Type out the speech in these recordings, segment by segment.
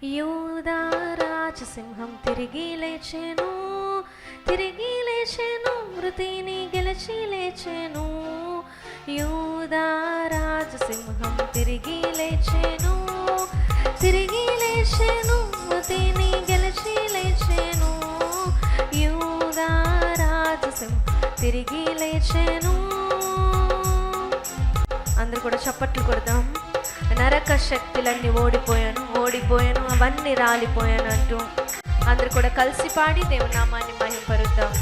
యూదా రాజసింహం తిరిగి లేచెను, తిరిగి లేచెను, మృతిని గెలిచి లేచెను. యూదా రాజసింహం తిరిగి లేచెను, తిరిగి లేచెను, మృతిని గెలిచి లేచెను. యూదా రాజసింహం తిరిగి లేచెను. అందరూ కూడా చప్పట్లు కొడదాం. నరక శక్తులన్నీ ఓడిపోయాను, ఓడిపోయాను, అవన్నీ రాలిపోయాను అంటూ అందరూ కూడా కలిసి పాడి దేవుని నామాన్ని మహిమపరుద్దాం.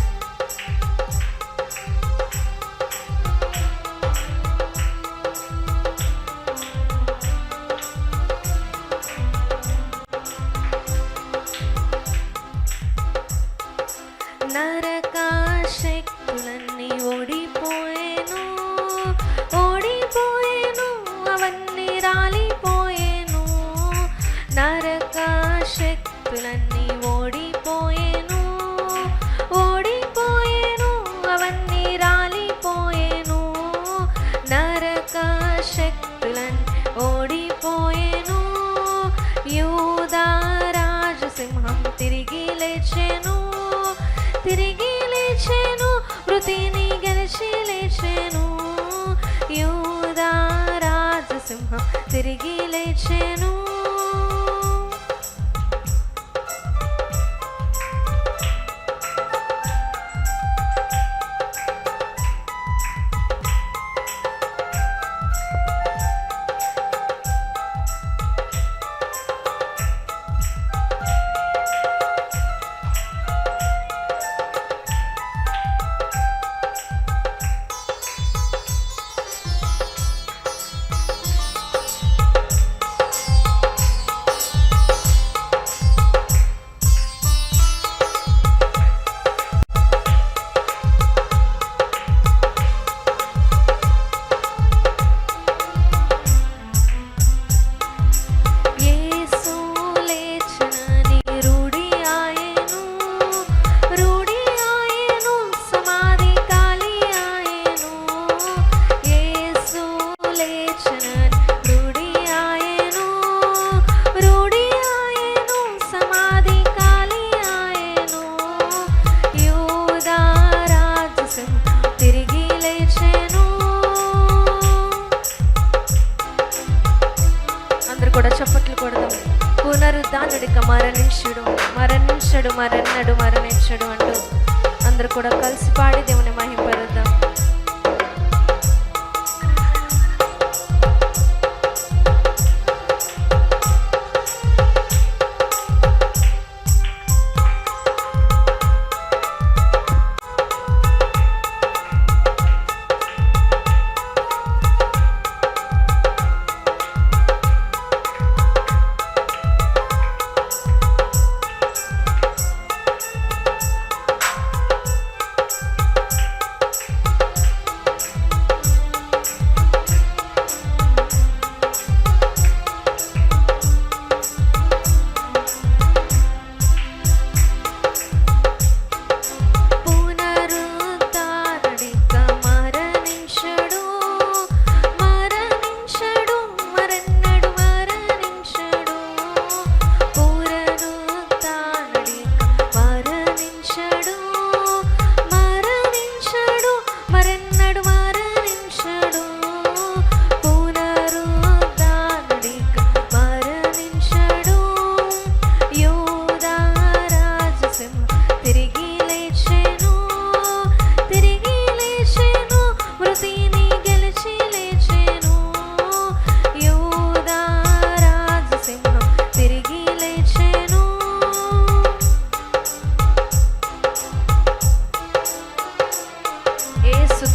నరక శక్తులన్నీ ఓడిపోయాను, ఓడిపోయాను, అవన్నీ రాలిపోయాను. నరక శక్తులన్నీ ఓడిపోయాను, ఓడిపోయాను, అవన్నీ రాలిపోయాను. నరక శక్తులన్నీ ఓడిపోయాను. యూదా రాజసింహం తిరిగి లేచెను, తిరిగి లేచెను, మృతిని గెలిచి లేచెను. యూదా రాజసింహం తిరిగి లేచెను. కూడా చప్పట్లు కొడదాం. పునరుద్ధానుడిక మరణించుడు, మరణించడు, మరణడు, మరణించడు అంటూ అందరూ కూడా కలిసి పాడి దేవుని మహిమపరుద్దాం.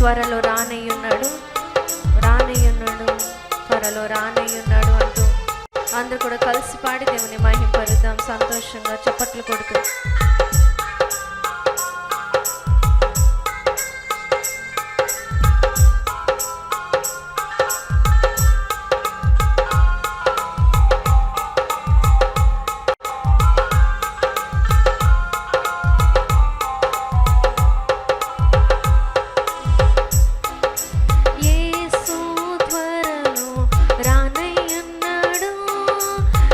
త్వరలో రానయ్యున్నాడు, రానయ్యున్నాడు, త్వరలో రానయ్యున్నాడు అంటూ అందరూ కూడా కలిసి పాడి దేవుని మహిమపరుద్దాం. సంతోషంగా చప్పట్లు కొడుతూ రానయ్యున్నాడు,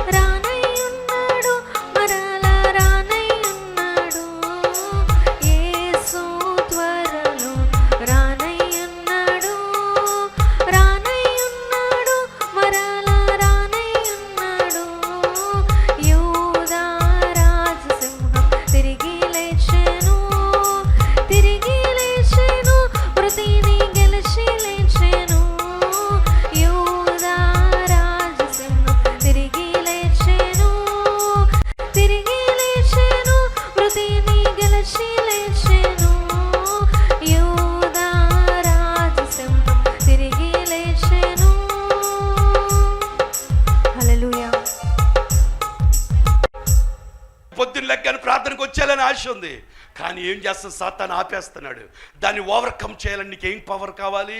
రానయ్యున్నాడు, లెక్కని ప్రార్థనకు వచ్చేయాలని ఆశ ఉంది, కానీ ఏం చేస్తాం, సాతాను ఆపేస్తున్నాడు. దాన్ని ఓవర్కమ్ చేయాలని నీకు ఏం పవర్ కావాలి?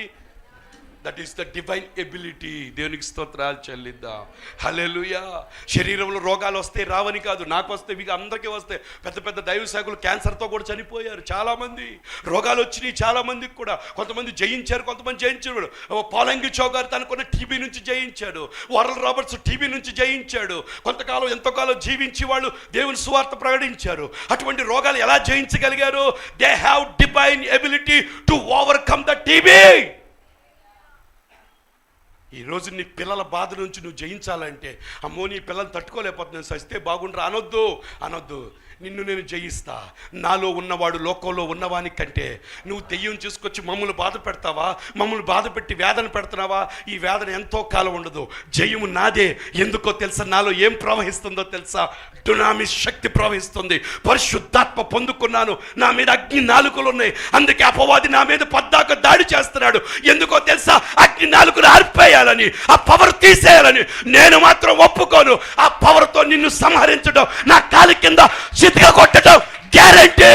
That is the divine ability. దేవునికి స్తోత్రాలు చెల్లిద్దాం. హల్లెలూయా. శరీరంలో రోగాలు వస్తే రావని కాదు, నాకు వస్తే మీకు అందరికీ వస్తే. పెద్ద పెద్ద దైవ సేవకులు క్యాన్సర్తో కూడా చనిపోయారు చాలామంది. రోగాలు వచ్చినాయి చాలామందికి కూడా. కొంతమంది జయించారు, కొంతమంది జయించారు. పోలంగి చౌగారు తనకున్న టీబీ నుంచి జయించాడు. వరల్డ్ రాబర్ట్స్ టీబీ నుంచి జయించాడు. కొంతకాలం ఎంతోకాలం జీవించి వాళ్ళు దేవుని సువార్త ప్రకటించారు. అటువంటి రోగాలు ఎలా జయించగలిగారు? They have divine ability to overcome the TB. ఈరోజు నీ పిల్లల బాధ నుంచి నువ్వు జయించాలంటే, అమ్మో నీ పిల్లలు తట్టుకోలేకపోతున్నాను, సస్తే బాగుండ్రా అనొద్దు. నిన్ను నేను జయిస్తా. నాలో ఉన్నవాడు లోకంలో ఉన్నవాని కంటే. నువ్వు దెయ్యం తీసుకొచ్చి మమ్మల్ని బాధ పెడతావా? మమ్మల్ని బాధ పెట్టి వేదన పెడుతున్నావా? ఈ వేదన ఎంతో కాలం ఉండదు. జయము నాదే. ఎందుకో తెలుసా? నాలో ఏం ప్రవహిస్తుందో తెలుసా? డునామిస్ శక్తి ప్రవహిస్తుంది. పరిశుద్ధాత్మ పొందుకున్నాను. నా మీద అగ్ని నాలుకలు ఉన్నాయి. అందుకే అపవాది నా మీద పద్దాక దాడి చేస్తున్నాడు. ఎందుకో తెలుసా? అగ్ని నాలుకలు ఆర్పేయాలని, ఆ పవర్ తీసేయాలని. నేను మాత్రం ఒప్పుకోను. ఆ పవర్తో నిన్ను సంహరించడం, నా కాలి కింద చితిగా కొట్టడం గ్యారంటీ.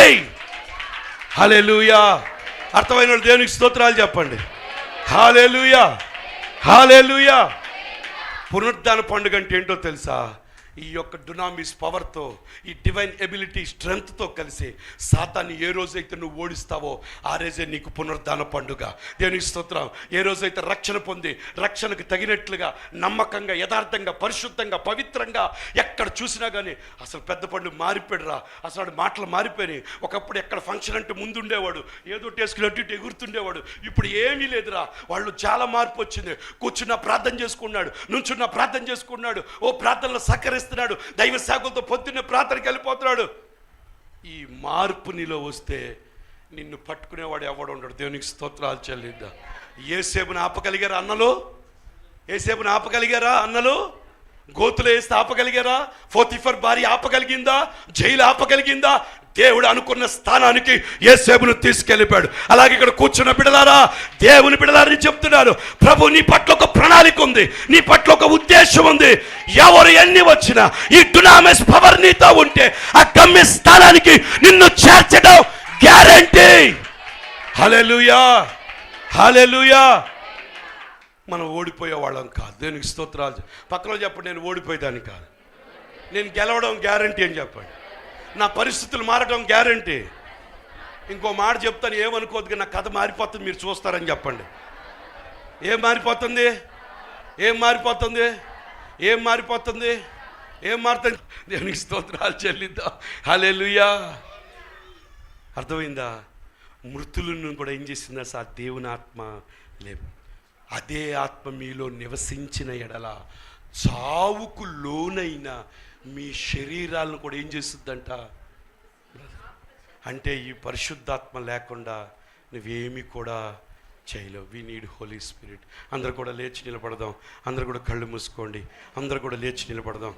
హల్లెలూయా. అర్థమైన వాళ్ళు దేవునికి స్తోత్రాలు చెప్పండి. హల్లెలూయా, హల్లెలూయా. పునరుద్ధాన పండుగ అంటే ఏంటో తెలుసా? ఈ యొక్క డునామిస్ పవర్తో, ఈ డివైన్ ఎబిలిటీ స్ట్రెంగ్త్తో కలిసి సాతాన్ని ఏ రోజైతే నువ్వు ఓడిస్తావో ఆ రోజే నీకు పునరుద్ధాన పండుగ. దేవునికి స్తోత్రం. ఏ రోజైతే రక్షణ పొంది రక్షణకు తగినట్లుగా నమ్మకంగా, యథార్థంగా, పరిశుద్ధంగా, పవిత్రంగా ఎక్కడ చూసినా కానీ అసలు పెద్ద పండు మారిపోయాడురా, అసలు మాటలు మారిపోయినాయి. ఒకప్పుడు ఎక్కడ ఫంక్షన్ అంటే ముందుండేవాడు, ఏదో టేసుకుని అటు ఇటు ఎగురుతుండేవాడు. ఇప్పుడు ఏమీ లేదురా. వాళ్ళు చాలా మార్పు వచ్చింది. కూర్చున్న ప్రార్థన చేసుకున్నాడు, నుంచున్న ప్రార్థన చేసుకున్నాడు, ఓ ప్రార్థనలో సహకరిస్తున్నాడు, దైవ సేవకులతో పొద్దున్నే ప్రార్థనకి వెళ్ళిపోతున్నాడు. ఈ మార్పు నీలో వస్తే నిన్ను పట్టుకునేవాడు ఎవడు ఉండడు. దేవునికి స్తోత్రాలు చెల్లిద్దాం. యేసేపుని ఆపగలిగారా అన్నలు? యేసేపుని ఆపగలిగారా అన్నలు? గోతులు వేస్తే ఆపగలిగారా? పోతీఫర్ భార్య ఆపగలిగిందా? జైలు ఆపగలిగిందా? దేవుడు అనుకున్న స్థానానికి యేసేపును తీసుకెళ్ళిపోయాడు. అలాగే ఇక్కడ కూర్చున్న బిడ్డలారా, దేవుని బిడ్డలారని చెప్తున్నారు, ప్రభు నీ పట్ల ఒక ప్రణాళిక ఉంది, నీ పట్ల ఒక ఉద్దేశం ఉంది. ఎవరు ఎన్ని వచ్చినా ఈ డునామిస్ పవర్ నీతో ఉంటే ఆ గమ్య స్థానానికి నిన్ను చేర్చడం గ్యారంటీ. హల్లెలూయా, హల్లెలూయా. మనం ఓడిపోయే వాళ్ళం కాదు. దేవునికి స్తోత్రాలు. పక్కన చెప్పండి, నేను ఓడిపోయేదాన్ని కాదు, నేను గెలవడం గ్యారంటీ అని చెప్పండి. నా పరిస్థితులు మారడం గ్యారంటీ. ఇంకో మాట చెప్తాను, ఏమనుకోవద్దు, నా కథ మారిపోతుంది, మీరు చూస్తారని చెప్పండి. ఏం మారిపోతుంది? ఏం మారిపోతుంది? ఏం మారిపోతుంది? ఏం మారుతుంది? దేవునికి స్తోత్రాలు చెల్లిద్దాం. హల్లెలూయా. అర్థమైందా? మృతులను కూడా ఏం చేసిందా సార్? దేవుని ఆత్మ లేదు. అదే ఆత్మ మీలో నివసించిన ఎడల చావుకు లోనైన మీ శరీరాలను కూడా ఏం చేస్తుందంట? అంటే ఈ పరిశుద్ధాత్మ లేకుండా నువ్వేమీ కూడా చేయలేవు. We need Holy Spirit. అందరు కూడా లేచి నిలబడదాం. అందరు కూడా కళ్ళు మూసుకోండి. అందరు కూడా లేచి నిలబడదాం.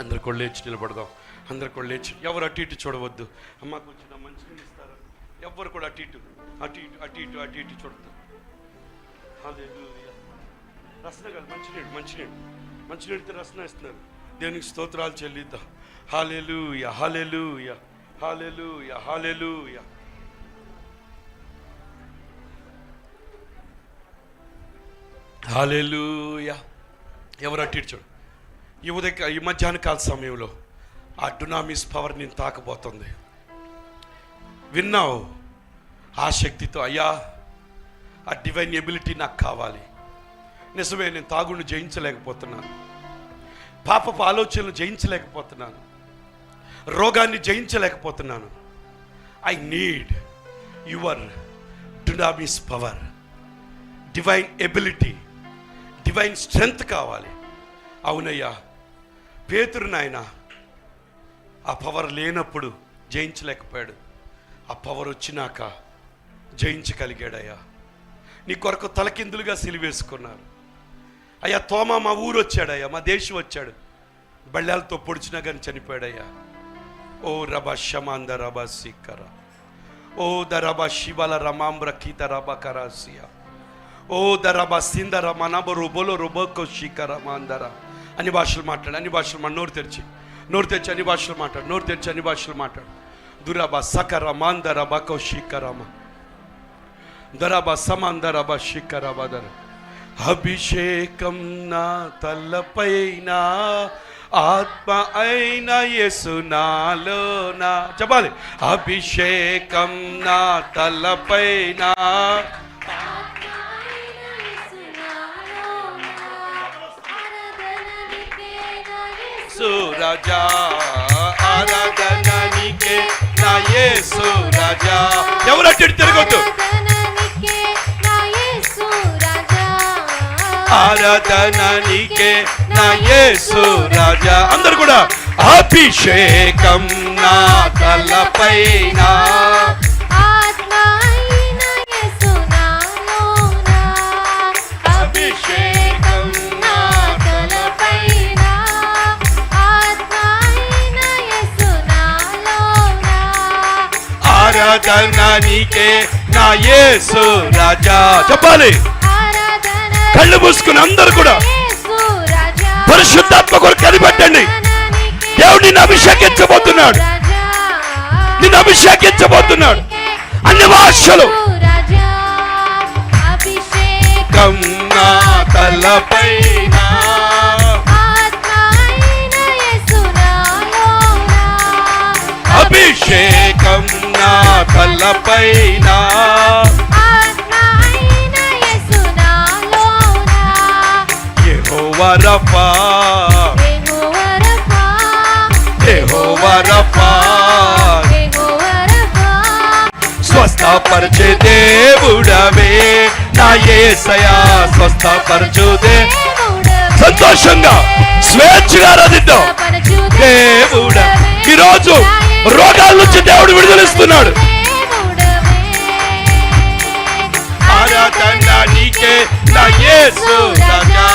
అందరు కూడా లేచి నిలబడదాం. అందరు కూడా లేచి, ఎవరు అటు ఇటు చూడవద్దు. అమ్మ కొంచెం నా మంచిగా ఇస్తారు. ఎవరు కూడా అటు ఇటు అటు ఇటు అటు ఇటు అటు ఇటు చూడద్దు. హల్లెలూయా. రసన కాదు, మంచినీడితే రసన ఇస్తున్నారు. దేవునికి స్తోత్రాలు చెల్లిద్దాం. హల్లెలూయా, హల్లెలూయా, హల్లెలూయా, హల్లెలూయా. హల్లెలూయా. ఎవరు అటు ఇటు చూడు. ఈ మధ్యాహ్న కాల సమయంలో ఆ డునామిస్ పవర్ నేను తాకబోతుంది. విన్నావు? ఆ శక్తితో, అయ్యా ఆ డివైన్ ఎబిలిటీ నాకు కావాలి. నిజమే, నేను తాగుడిని జయించలేకపోతున్నాను, పాపపు ఆలోచనలు జయించలేకపోతున్నాను, రోగాన్ని జయించలేకపోతున్నాను. I need your dunamis power, divine ability, divine strength కావాలి. అవునయ్యా, పేతురు నాయన ఆ పవర్ లేనప్పుడు జయించలేకపోయాడు. ఆ పవర్ వచ్చినాక జయించగలిగాడయ్యా. నీ కొరకు తలకిందులుగా సిలివేసుకున్నారు. అయ్యా, తోమా మా ఊరు వచ్చాడయ్యా, మా దేశం వచ్చాడు, బళ్ళాలతో పొడిచినా కానీ చనిపోయాడయ్యా. ఓ రబా షమాంద రబా సిక్కర, ఓ ద రబా శివల రమాంబ్ర కీత రబా కరాసియా, ఓ ద రబా సిందర మనబ రుబోలో రుబోకో శిఖర మాందర. అన్ని భాషలు మాట్లాడు, అన్ని భాషలు మన నోరు తెరిచి నోరు తెచ్చి అన్ని భాషలు మాట్లాడు, నోరు తెచ్చి అన్ని భాషలు మాట్లాడు. దురబా సకర మాందరబా కౌశికరమ దరబా సమాందరబా శిఖరబదర. అభిషేకం నా తలపైన, ఆత్మ అయిన యేసు నాలోన. చెప్పాలి. అభిషేకం నా తలపైన, రాజా ఆరాధన నీకే నా యేసు రాజా. ఎవరట్టి తిరగొద్దు. ఆరాధన నీకే నా యేసు రాజా. అందరు కూడా అభిషేకం నా తలపైన, అభిషేకం నా తలపైన, ఆరాధన నీకే నా యేసు రాజా. చెప్పాలి. కళ్ళు మూసుకుని అందరూ కూడా పరిశుద్ధాత్మ కొరకు కనిపెట్టండి. దేవుడు నిన్ను అభిషేకించబోతున్నాడు, నిన్ను అభిషేకించబోతున్నాడు. అన్ని భాషలు కన్నా తలపైన, అభిషేకం నా తలపైన, యెహోవా రఫా, యెహోవా రఫా, స్వస్థపరిచే దేవుడవే నా యేసయ్యా, స్వస్థపరచు సంతోషంగా స్వేచ్ఛగా ఆరాధిద్దాం. దేవుడ ఈరోజు రోగాల నుంచి దేవుడు విడుదలిస్తున్నాడు. ఆరాధన నీకే నా యేసు రాజా,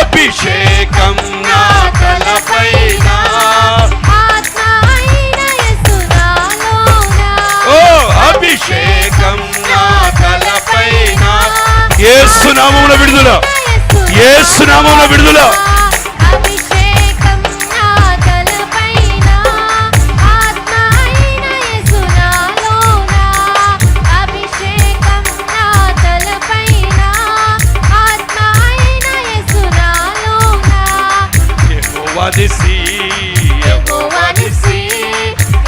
అభిషేకం నా తలపైన, ఓ అభిషేకం నా తలపైన. యేసు నామమున విడుదల, యేసు నామమున విడుదల. యెహోవా నిసి, యెహోవా నిసి,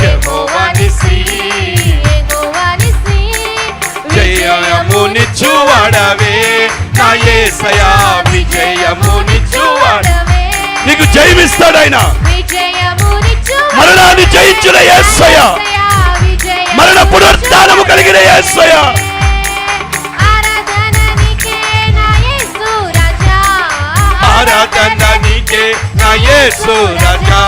యెహోవా నిసి, జయమునిచ్చువాడవే నా యేసయ్యా, విజయమునిచ్చువాడవే. నీకు జయమిస్తాడు ఆయన. మరణాన్ని జయించిన యేసయ్యా, మరణ పునరుత్థానము కలిగిన యేసయ్యా. ఆరాధన నీకే నా యేసు రాజా,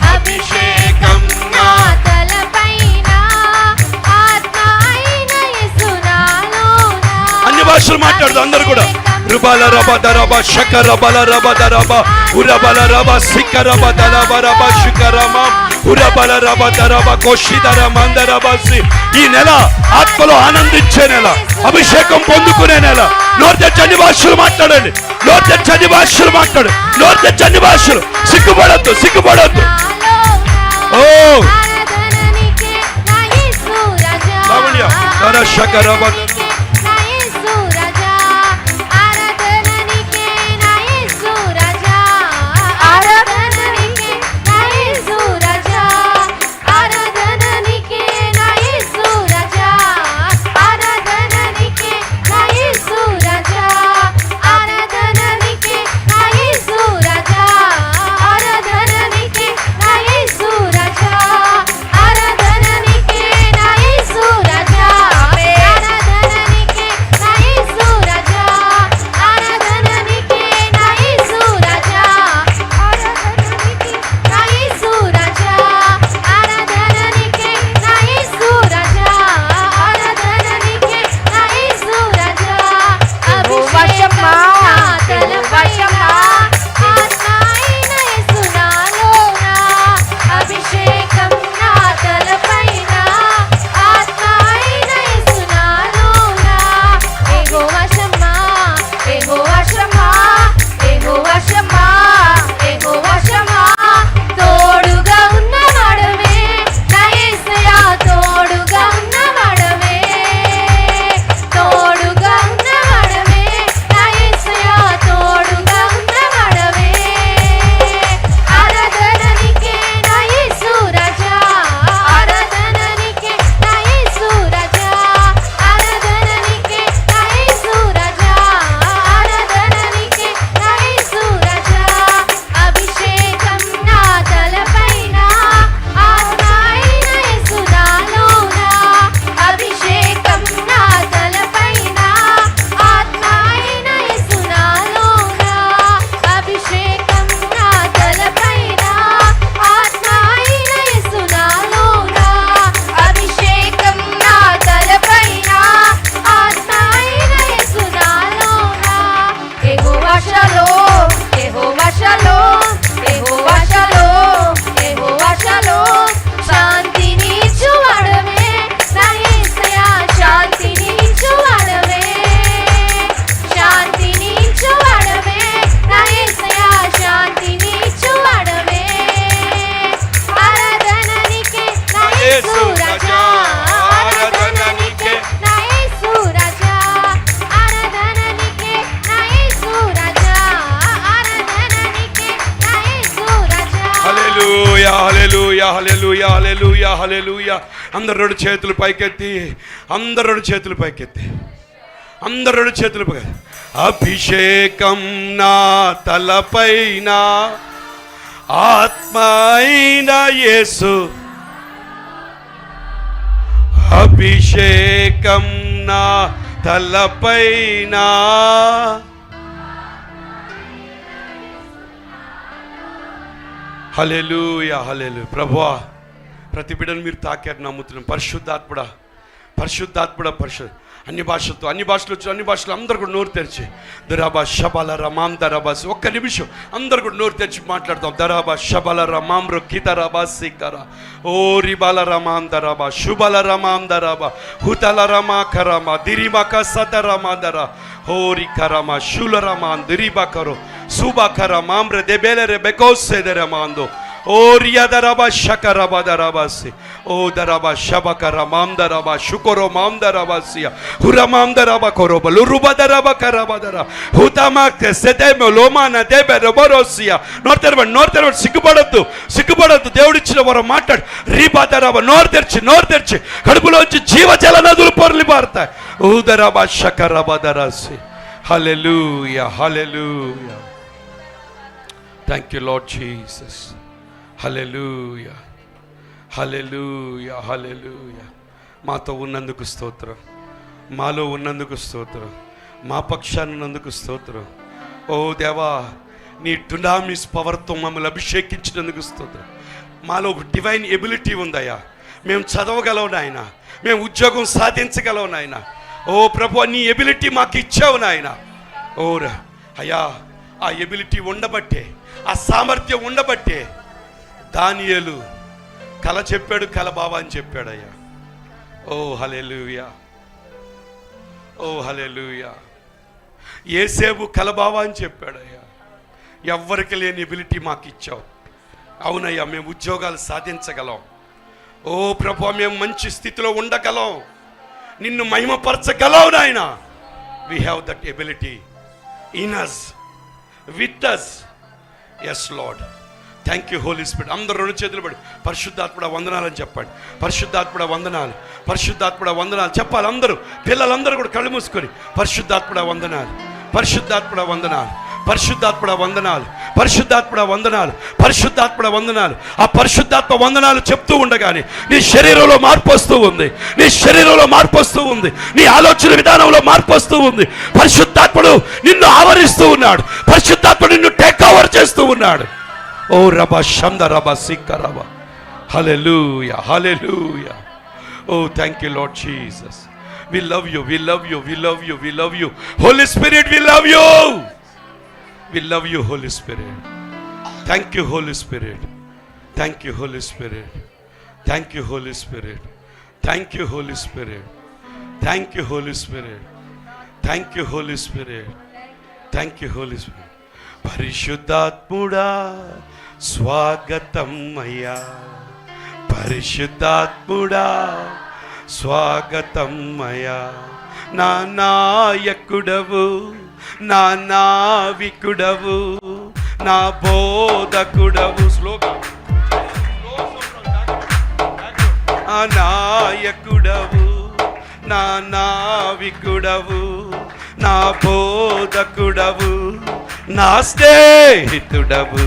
అభిషేకం నా తలపైన, అన్ని భాషలు మాట్లాడుతూ అందరూ కూడా. రుబల రబ దరబ శకర బల రబ దరబ ఉరబల రబ సికర బదలబ రబ శికరమ ఉరబల రబ దరబ కోషిదర మందరబసి. ఈ నెల ఆత్మలో ఆనందించే నెల, అభిషేకం పొందుకునే నెల. నోరు తెచ్చి అన్ని భాషలు మాట్లాడండి, నోరు తెచ్చి అన్ని భాషలు మాట్లాడు, నోరు తెచ్చి అన్ని భాషలు. సిగ్గుపడద్దు, సిగ్గుపడద్దు. ఓ లావణ్య శకర బద హల్లెలూయా హల్లెలూయా. అందరు రెండు చేతులు పైకెత్తి, అందరు రెండు చేతులు పైకెత్తి, అందరు రెండు చేతులు పై. అభిషేకం నా తలపైన, ఆత్మ అయిన యేసు. అభిషేకం నా తలపైన, హల్లెలూయా హల్లెలూయా. ప్రభువా, ప్రతి బిడ్డను మీరు తాకారు నమ్ముతున్నాం. పరిశుద్ధాత్ముడా, పరిశుద్ధాత్ముడా, అన్ని భాషలతో, అన్ని భాషలు వచ్చి, అన్ని భాషలు అందరు కూడా నోరు తెరిచి దరాబా షబల రమాం దరాబాసి, ఒక్క నిమిషం అందరు కూడా నోరు తెరిచి మాట్లాడతాం. దరాబా షబల రమాం రొక్కిత రబా సిక్కరా, ఓ రిబల రమాం దరాబా శుబల రమాం దరాబా హుతల రమా కరమా దిరిబక సత రమా దరా హోరి కరమా శుల రమాన్ దిరిబకరో సుబకర మామ్ర దెబెల రెబెకోసె దరమాందో ఓరియా దరబా షకరబా దరబాసి ఓ దరబా షబకర మాందరబా షుకరో మాందరబాసియా హురమాందరబా కొరోబలు రుబదరబా కరబదర హుతమాక్తే సెదెమ లోమాన దెబె రబరోసియా. నోరు తెరవండి, సిగ్గుపడద్దు, సిగ్గుపడద్దు. దేవుడిచ్చిన వరం మాట్లాడు. రీబాదరబా, నోరు తెరిచి కడుపులోంచి జీవజల నదులు పొర్లి పారుతాయి. ఊదరబా షకరబదరసి. Hallelujah hallelujah. Thank you Lord Jesus. Hallelujah hallelujah hallelujah. మాతో ఉన్నందుకు స్తోత్రం, మాలో ఉన్నందుకు స్తోత్రం, మా పక్షాన ఉన్నందుకు స్తోత్రం. ఓ దేవా, నీ డునామిస్ పవర్తో మమ్మల్ని అభిషేకించినందుకు స్తోత్రం. మాలో ఒక డివైన్ ఎబిలిటీ ఉందయ్యా. మేము చదవగలం నాయన, మేము ఉద్యోగం సాధించగలం నాయన. ఓ ప్రభు, నీ ఎబిలిటీ మాకు ఇచ్చావు నాయన. ఓరా అయ్యా, ఆ ఎబిలిటీ ఉండబట్టే, ఆ సామర్థ్యం ఉండబట్టే దానియేలు కల చెప్పాడు, కల బావా అని చెప్పాడు అయ్యా. ఓ హల్లెలూయా, ఓ హల్లెలూయా. యేసేపు కల బావా అని చెప్పాడు అయ్యా. ఎవ్వరికి లేని ఎబిలిటీ మాకు ఇచ్చావు. అవునయ్యా, మేము ఉద్యోగాలు సాధించగలం. ఓ ప్రభు, మేము మంచి స్థితిలో ఉండగలం, నిన్ను మహిమపరచగలం నాయన. We have that ability in us, with us. Yes Lord, thank you Holy Spirit. అందరూ రెండు చేతులు పడి పరిశుద్ధాత్ముడా వందనాలని చెప్పండి. పరిశుద్ధాత్ముడా వందనాలు, పరిశుద్ధాత్ముడా వందనాలు చెప్పాలి. అందరూ పిల్లలందరూ కూడా కళ్ళు మూసుకొని పరిశుద్ధాత్ముడా వందనాలు, పరిశుద్ధాత్ముడా వందనాలు, పరిశుద్ధాత్ముడా వందనాలు, పరిశుద్ధాత్ముడా వందనాలు, పరిశుద్ధాత్ముడా వందనాలు. ఆ పరిశుద్ధాత్మ వందనాలు చెప్తూ ఉండగానే నీ శరీరంలో మార్పు వస్తూ ఉంది, నీ శరీరంలో మార్పు వస్తూ ఉంది, నీ ఆలోచన విధానంలో మార్పు వస్తూ ఉంది. పరిశుద్ధాత్ముడు నిన్ను ఆవరిస్తూ ఉన్నాడు, పరిశుద్ధాత్ముడు నిన్ను టేక్ ఓవర్ చేస్తూ ఉన్నాడు. ఓ రబా షంద రబా సిక్క రబా. Hallelujah hallelujah. Oh thank you Lord Jesus. We love you, we love you, we love you, we love you. Holy Spirit, we love you. We love you, Holy Spirit. Thank you, Holy Spirit. Thank you, Holy Spirit. Thank you, Holy Spirit. Thank you, Holy Spirit. Thank you, Holy Spirit. Thank you, Holy Spirit. Thank you, Holy Spirit. పరిశుద్ధాత్ముడా స్వాగతం అయ్యా, పరిశుద్ధాత్ముడా స్వాగతం అయ్యా. నా నాయకుడవు, నా నావికుడవు, నా బోధకుడవు. ఆ నాయకుడవు, నా నావికుడవు, నా బోధకుడవు, నా స్నేహితుడవు.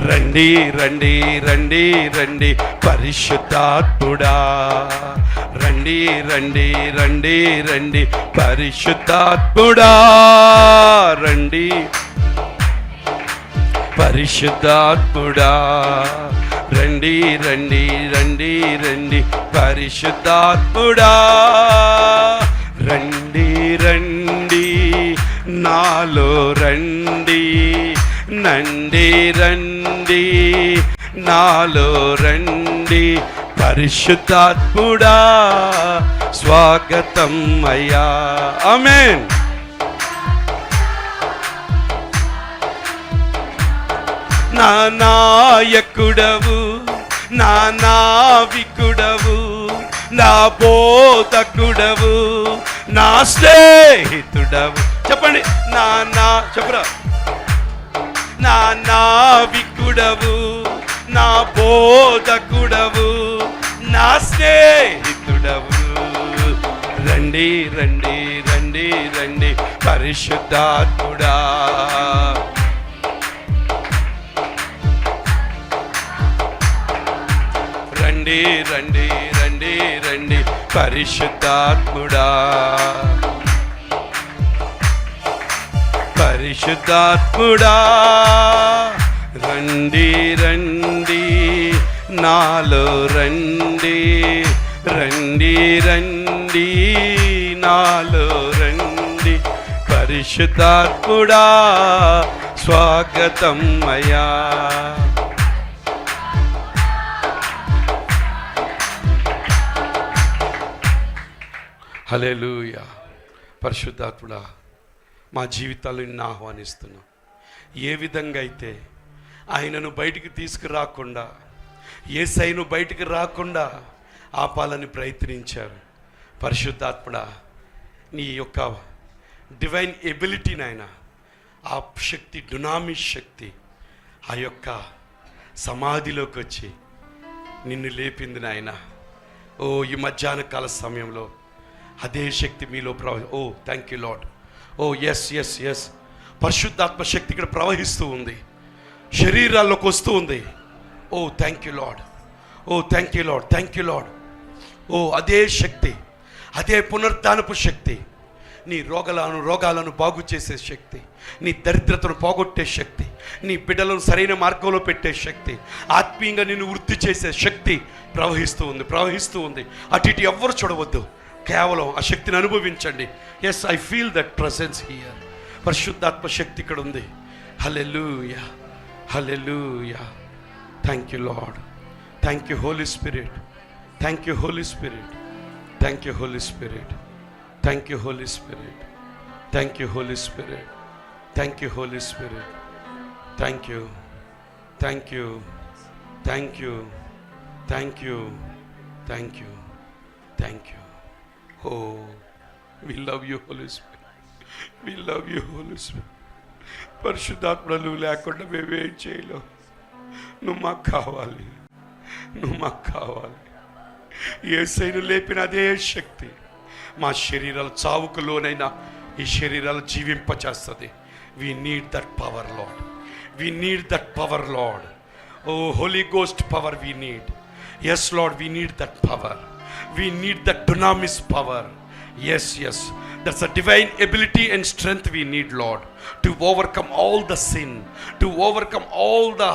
రండి రండి రండి రండి పరిశుద్ధాత్ముడా, రండి రండి రండి రండి పరిశుద్ధాత్ముడా, రండి పరిశుద్ధాత్ముడా, రండి రండి రండి రండి పరిశుద్ధాత్ముడా. రండి రండి నాలో రండి, నండి రండి నాలో రండి పరిశుద్ధాత్ముడా స్వాగతం అయ్యా. ఆమేన్. నా నాయకుడవు, నా నావికుడవు, నా బోధకుడవు, నా స్నేహితుడవు. చెప్పండి, చెప్పరా. నా నావికుడవు, నా బోధకుడవు, నా స్నేహితుడవు. రండి రండి రండి రండి పరిశుద్ధాత్ముడా, రండి రండి రండి రండి పరిశుద్ధాత్ముడా, పరిశుద్ధాత్ముడా. రండి రండి నాలో రండి, రండి రండి నాలో రండి పరిశుద్ధాత్ముడా, స్వాగతం అయ్యా. హల్లెలూయా. పరిశుద్ధాత్ముడా, మా జీవితాల్లో నిన్ను ఆహ్వానిస్తున్నాం. ఏ విధంగా అయితే ఆయనను బయటికి తీసుకురాకుండా, యేసయ్యను బయటికి రాకుండా ఆపాలని ప్రయత్నించారు, పరిశుద్ధాత్ముడా నీ యొక్క డివైన్ ఎబిలిటీ నాయన, ఆ శక్తి, డునామిస్ శక్తి ఆ యొక్క సమాధిలోకి వచ్చి నిన్ను లేపింది నాయన. ఓ ఈ మధ్యాహ్న కాల సమయంలో అదే శక్తి మీలో oh thank you Lord. Oh yes yes yes, పరిశుద్ధాత్మ శక్తి ఇక్కడ ప్రవహిస్తూ ఉంది, శరీరాల్లోకి వస్తూ ఉంది. Oh thank you Lord, oh thank you Lord, thank you Lord. Oh అదే శక్తి, అదే పునరుద్ధానపు శక్తి, నీ రోగాలను బాగు చేసే శక్తి, నీ దరిద్రతను పోగొట్టే శక్తి, నీ బిడ్డలను సరైన మార్గంలో పెట్టే శక్తి, ఆత్మీయంగా నిన్ను వృద్ధి చేసే శక్తి ప్రవహిస్తూ ఉంది, ప్రవహిస్తూ ఉంది. అటు ఇటు ఎవ్వరు చూడవద్దు, కేవలం ఆ శక్తిని అనుభవించండి. Yes, I feel that presence here. పరిశుద్ధాత్మ శక్తి ఇక్కడ ఉంది. Hallelujah, hallelujah. Thank you Lord, thank you Holy Spirit, thank you Holy Spirit, thank you Holy Spirit, thank you Holy Spirit, thank you Holy Spirit, thank you Holy Spirit, thank you, thank you, thank you, thank you, thank you, thank you. Oh, we love you, Holy Spirit. We love you, Holy Spirit. పరిశుద్ధాత్మ నువ్వు లేకుండా మేమేం చేయలేం. నువ్వు మాకు కావాలి, నువ్వు మాకు కావాలి. యేసయ్యను లేపిన అదే శక్తి మా శరీరాల చావుకు లోనైనా ఈ శరీరాలు జీవింపచేస్తుంది. We need that power, Lord. We need that power, Lord. Oh, Holy Ghost power we need. Yes, Lord, we need that power. We need that dunamis power. Yes, yes. That's a divine ability and strength we need, Lord, to overcome all the sin, to overcome all the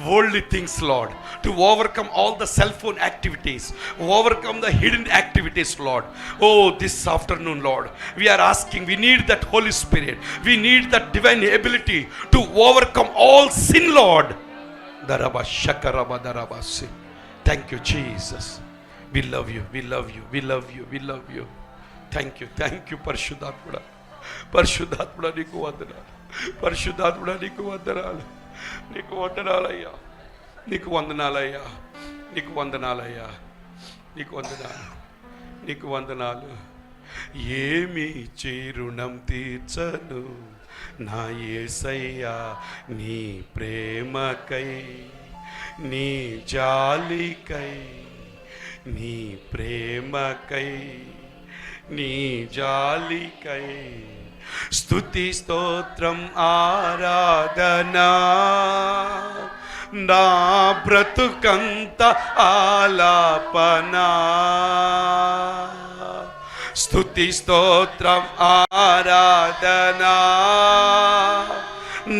worldly things, Lord, to overcome all the cell phone activities, overcome the hidden activities, Lord. Oh, this afternoon, Lord, we are asking, we need that Holy Spirit. We need that divine ability to overcome all sin, Lord. Daraba shakaraba daraba si. Thank you, Jesus. We love you, we love you, we love you, we love you. Thank you, పరిశుద్ధాత్ముడా, పరిశుద్ధాత్ముడా నీకు వందనాలు, పరిశుద్ధాత్ముడా నీకు వందనాలు, నీకు వందనాలయ్యా, నీకు వందనాలయ్యా, నీకు వందనాలయ్యా, నీకు వందనాలు, నీకు వందనాలు. ఏమి చేరుణం తీర్చను నా యేసయ్యా నీ ప్రేమకై, నీ జాలికై, నీ ప్రేమకై, నీ జాలికై. స్తుతి స్తోత్రం ఆరాధనా నా బ్రతుకంత ఆలాపనా. స్తుతి స్తోత్రం ఆరాధనా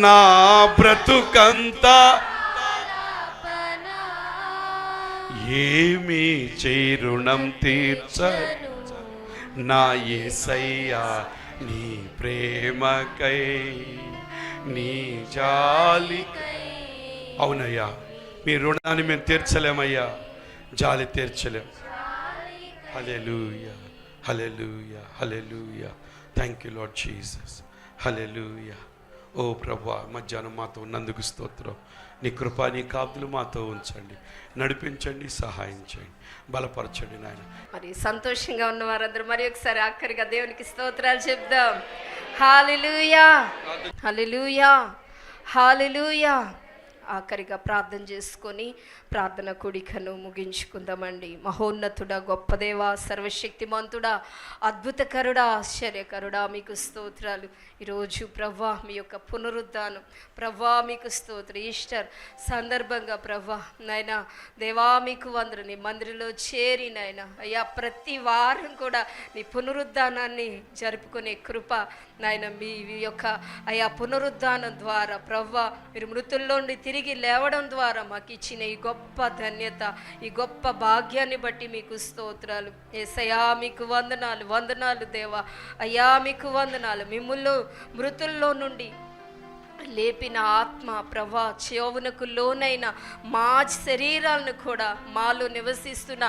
నా బ్రతుకంత. ఏమి చేరుణం తీర్చను నా యేసయ్యా నీ ప్రేమకై, నీ జాలికై. అవునయ్యా, మీ రుణాన్ని మేము తీర్చలేమయ్యా, జాలి తీర్చలేం. Hallelujah, hallelujah, hallelujah. Thank you Lord Jesus. Hallelujah. ఓ ప్రభువా, మధ్యాహ్నం మాతో ఉన్నందుకు స్తోత్రం. నీ కృప, నీ కాపుదలు మాతో ఉంచండి, నడిపించండి, సహాయం చేయండి, బలపరచండి నాయన. మరి సంతోషంగా ఉన్న వారందరూ మరి ఒకసారి ఆఖరిగా దేవునికి స్తోత్రాలు చెప్దాం. హల్లెలూయా, హల్లెలూయా, హల్లెలూయా. ఆఖరిగా ప్రార్థన చేసుకొని ప్రార్థన కూడికను ముగించుకుందామండి. మహోన్నతుడా, గొప్ప దేవా, సర్వశక్తిమంతుడా, అద్భుతకరుడా, ఆశ్చర్యకరుడా, మీకు స్తోత్రాలు. ఈరోజు ప్రవ్వా మీ యొక్క పునరుద్ధానం ప్రవ్వా మీకు స్తోత్రం. ఈస్టర్ సందర్భంగా ప్రవ్వా నాయనా దేవా మీకు వందరు. నీ మందిరంలో చేరి నాయనా అయ్యా ప్రతి వారం కూడా నీ పునరుద్ధానాన్ని జరుపుకునే కృప నాయన మీ యొక్క అయ్యా పునరుద్ధానం ద్వారా ప్రవ్వా మీరు మృతుల్లో నుండి తిరిగి లేవడం ద్వారా మాకు ఇచ్చిన ఈ గొప్ప ధన్యత, ఈ గొప్ప భాగ్యాన్ని బట్టి మీకు స్తోత్రాలు. యేసయ్యా మీకు వందనాలు, వందనాలు దేవా. అయ్యా మీకు వందనాలు. మిమ్ముల్లో మృతుల్లో నుండి లేపిన ఆత్మ ప్రభా చెవునకు లోనైన మా శరీరాలను కూడా మాలో నివసిస్తున్న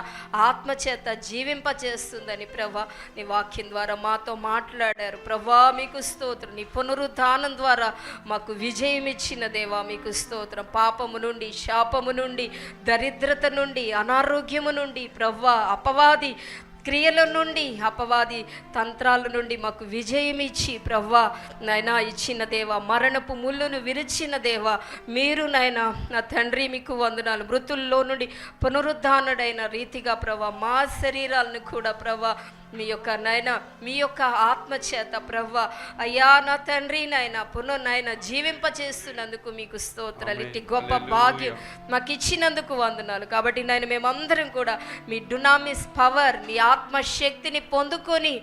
ఆత్మ చేత జీవింపచేస్తుందని ప్రభా నీ వాక్యం ద్వారా మాతో మాట్లాడారు. ప్రభా మీకు స్తోత్రం. నీ పునరుద్ధానం ద్వారా మాకు విజయం ఇచ్చిన దేవా మీకు స్తోత్రం. పాపము నుండి, శాపము నుండి, దరిద్రత నుండి, అనారోగ్యము నుండి ప్రభా అపవాది క్రియల నుండి, అపవాది తంత్రాల నుండి మాకు విజయం ఇచ్చి ప్రవ్వా నాయనా ఇచ్చిన దేవా, మరణపు ముళ్ళును విరిచిన దేవా మీరు నాయనా నా తండ్రి మీకు వందనాలు. మృతుల్లో నుండి పునరుద్ధానుడైన రీతిగా ప్రవ్వా మా శరీరాలను కూడా ప్రవ్వా మీ యొక్క నాయన మీ యొక్క ఆత్మచేత ప్రవ్వా అయ్యా నా తండ్రి నాయన నాయన జీవింపచేస్తున్నందుకు మీకు స్తోత్రాలు. ఇట్టి గొప్ప భాగ్యం మాకు ఇచ్చినందుకు వందనాలు. కాబట్టి నాయన మేమందరం కూడా మీ డునామిస్ పవర్, నీ ఆత్మశక్తిని పొందుకొని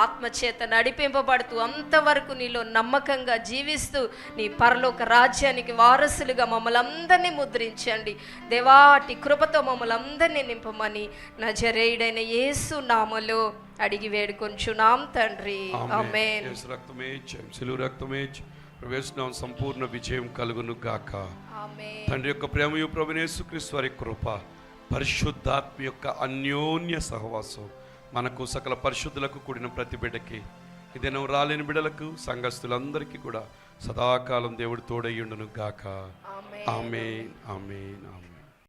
ఆత్మచేత నడిపింపబడుతూ అంతవరకు నీలో నమ్మకంగా జీవిస్తూ నీ పరలోక రాజ్యానికి వారసులుగా మమ్మల్ని అందరినీ ముద్రించండి దేవా. అట్టి కృపతో మమ్మల్ని అందరినీ నింపమని నజరేయుడైన యేసు నామములో అడిగి వేడుకొంచున్నాం తండ్రి. ఆమేన్. యేసు రక్తమే జయం, సిలువ రక్తమే ప్రవేశం సంపూర్ణ విజయం కలుగును గాక. ఆమేన్. తండ్రి యొక్క ప్రేమయు ప్రభువైన యేసుక్రీస్తు వారి కృప, పరిశుద్ధాత్మ యొక్క అన్యోన్య సహవాసం మనకు సకల పరిశుద్ధులకు కూడిన ప్రతి బిడ్డకి, ఇదేనో రాలేని బిడ్డలకు, సంఘస్థులందరికీ కూడా సదాకాలం దేవుడు తోడయ్యుండును గాక. ఆమేన్. ఆమేన్. ఆమేన్.